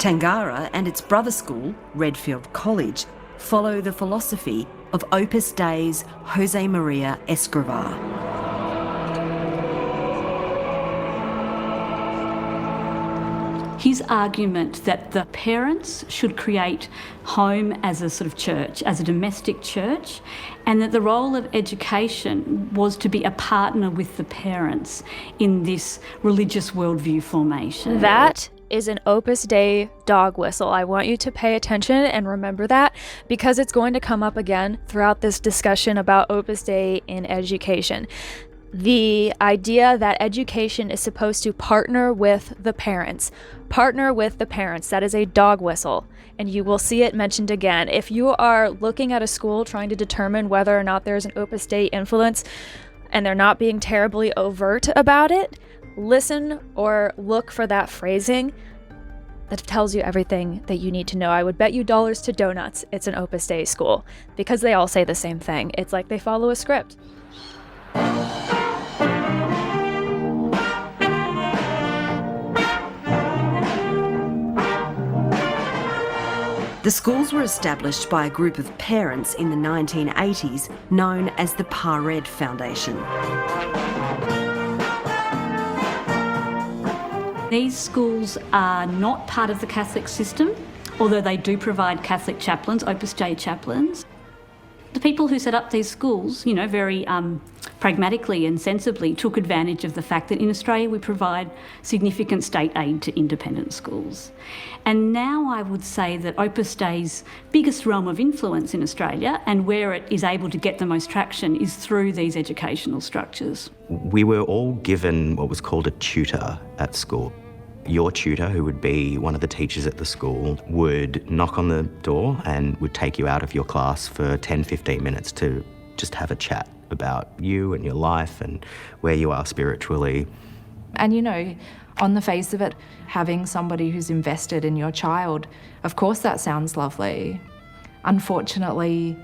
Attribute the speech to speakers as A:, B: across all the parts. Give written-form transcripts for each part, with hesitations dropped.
A: Tangara and its brother school, Redfield College, follow the philosophy of Opus Dei's Jose Maria Escrivá.
B: His argument that the parents should create home as a sort of church, as a domestic church, and that the role of education was to be a partner with the parents in this religious worldview formation.
C: That is an Opus Dei dog whistle. I want you to pay attention and remember that, because it's going to come up again throughout this discussion about Opus Dei in education. The idea that education is supposed to partner with the parents. Partner with the parents. That is a dog whistle. And you will see it mentioned again. If you are looking at a school trying to determine whether or not there's an Opus Dei influence and they're not being terribly overt about it, listen or look for that phrasing that tells you everything that you need to know. I would bet you dollars to donuts it's an Opus Dei school, because they all say the same thing. It's like they follow a script.
A: The schools were established by a group of parents in the 1980s known as the Pared Foundation.
B: These schools are not part of the Catholic system, although they do provide Catholic chaplains, Opus Dei chaplains. The people who set up these schools, very pragmatically and sensibly took advantage of the fact that in Australia we provide significant state aid to independent schools. And now I would say that Opus Dei's biggest realm of influence in Australia, and where it is able to get the most traction, is through these educational structures.
D: We were all given what was called a tutor at school. Your tutor, who would be one of the teachers at the school, would knock on the door and would take you out of your class for 10, 15 minutes to just have a chat about you and your life and where you are spiritually.
E: And on the face of it, having somebody who's invested in your child, of course that sounds lovely. Unfortunately,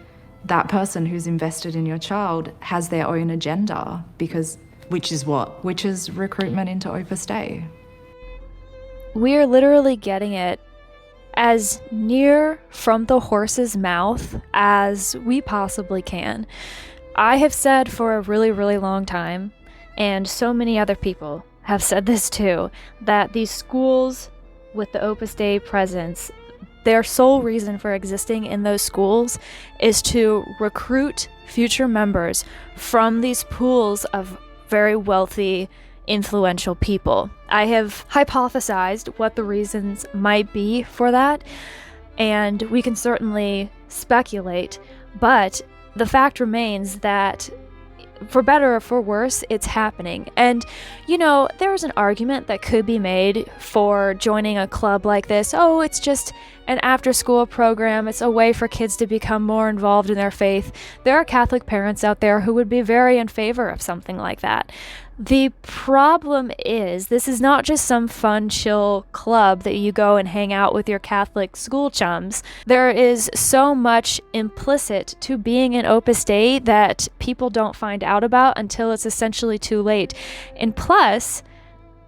E: that person who's invested in your child has their own agenda,
A: Which is what?
E: Which is recruitment into Opus Dei.
C: We're literally getting it as near from the horse's mouth as we possibly can. I have said for a really, really long time, and so many other people have said this too, that these schools with the Opus Dei presence, their sole reason for existing in those schools is to recruit future members from these pools of very wealthy, influential people. I have hypothesized what the reasons might be for that, and we can certainly speculate, but the fact remains that for better or for worse, it's happening. And, there's an argument that could be made for joining a club like this. Oh, it's just an after-school program. It's a way for kids to become more involved in their faith. There are Catholic parents out there who would be very in favor of something like that. The problem is, this is not just some fun, chill club that you go and hang out with your Catholic school chums. There is so much implicit to being an Opus Dei that people don't find out about until it's essentially too late. And plus,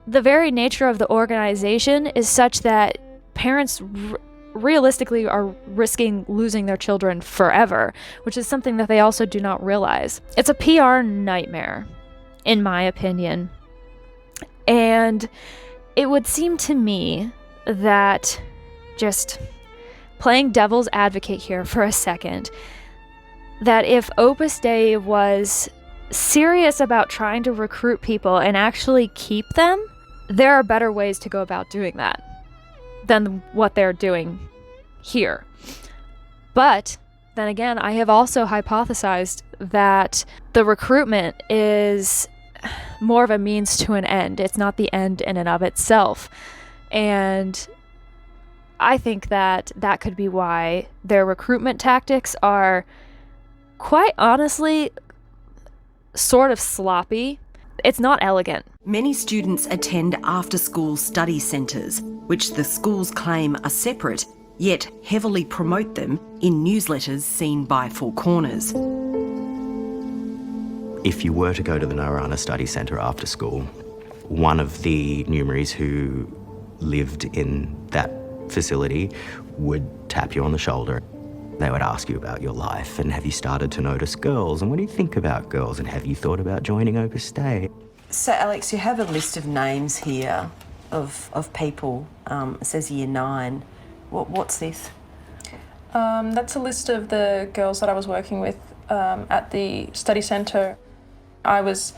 C: the very nature of the organization is such that parents realistically are risking losing their children forever, which is something that they also do not realize. It's a PR nightmare, in my opinion. And it would seem to me that, just playing devil's advocate here for a second, that if Opus Dei was serious about trying to recruit people and actually keep them, there are better ways to go about doing that than what they're doing here. But then again, I have also hypothesized that the recruitment is more of a means to an end. It's not the end in and of itself. And I think that that could be why their recruitment tactics are, quite honestly, sort of sloppy. It's not elegant.
A: Many students attend after-school study centres, which the schools claim are separate, yet heavily promote them in newsletters seen by Four Corners.
D: If you were to go to the Narana Study Centre after school, one of the numeraries who lived in that facility would tap you on the shoulder. They would ask you about your life and have you started to notice girls and what do you think about girls and have you thought about joining Opus Dei?
A: So, Alex, you have a list of names here of people. It says year 9. What's this?
F: That's a list of the girls that I was working with at the study centre. I was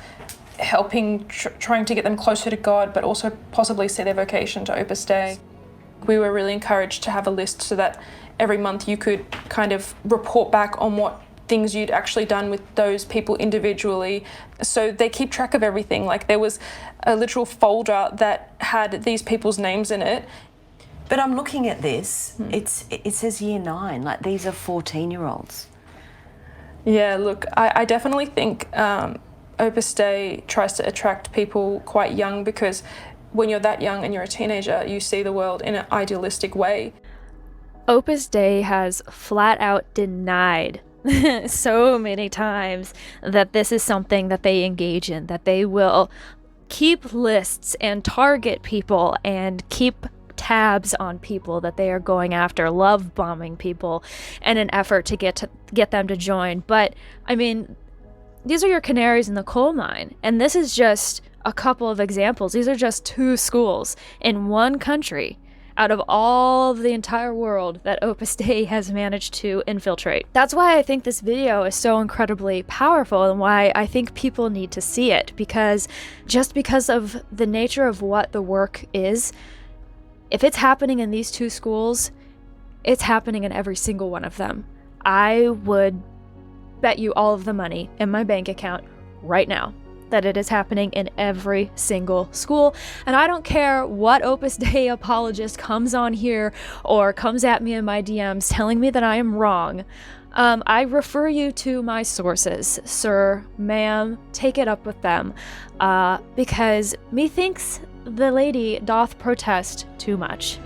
F: helping, trying to get them closer to God, but also possibly see their vocation to Opus Dei. We were really encouraged to have a list so that every month you could kind of report back on what things you'd actually done with those people individually. So they keep track of everything. Like there was a literal folder that had these people's names in it.
A: But I'm looking at this, it says year 9, like these are 14-year-olds.
F: Yeah, look, I definitely think Opus Dei tries to attract people quite young because when you're that young and you're a teenager, you see the world in an idealistic way.
C: Opus Dei has flat out denied so many times that this is something that they engage in, that they will keep lists and target people and keep tabs on people that they are going after, love bombing people in an effort to get them to join. But I mean, these are your canaries in the coal mine, and this is just a couple of examples. These are just 2 schools in one country out of all of the entire world that Opus Dei has managed to infiltrate. That's why I think this video is so incredibly powerful and why I think people need to see it, because just because of the nature of what the work is, if it's happening in these 2 schools, it's happening in every single one of them. I would bet you all of the money in my bank account right now that it is happening in every single school. And I don't care what Opus Dei apologist comes on here or comes at me in my DMs telling me that I am wrong. I refer you to my sources, sir, ma'am, take it up with them, because methinks the lady doth protest too much.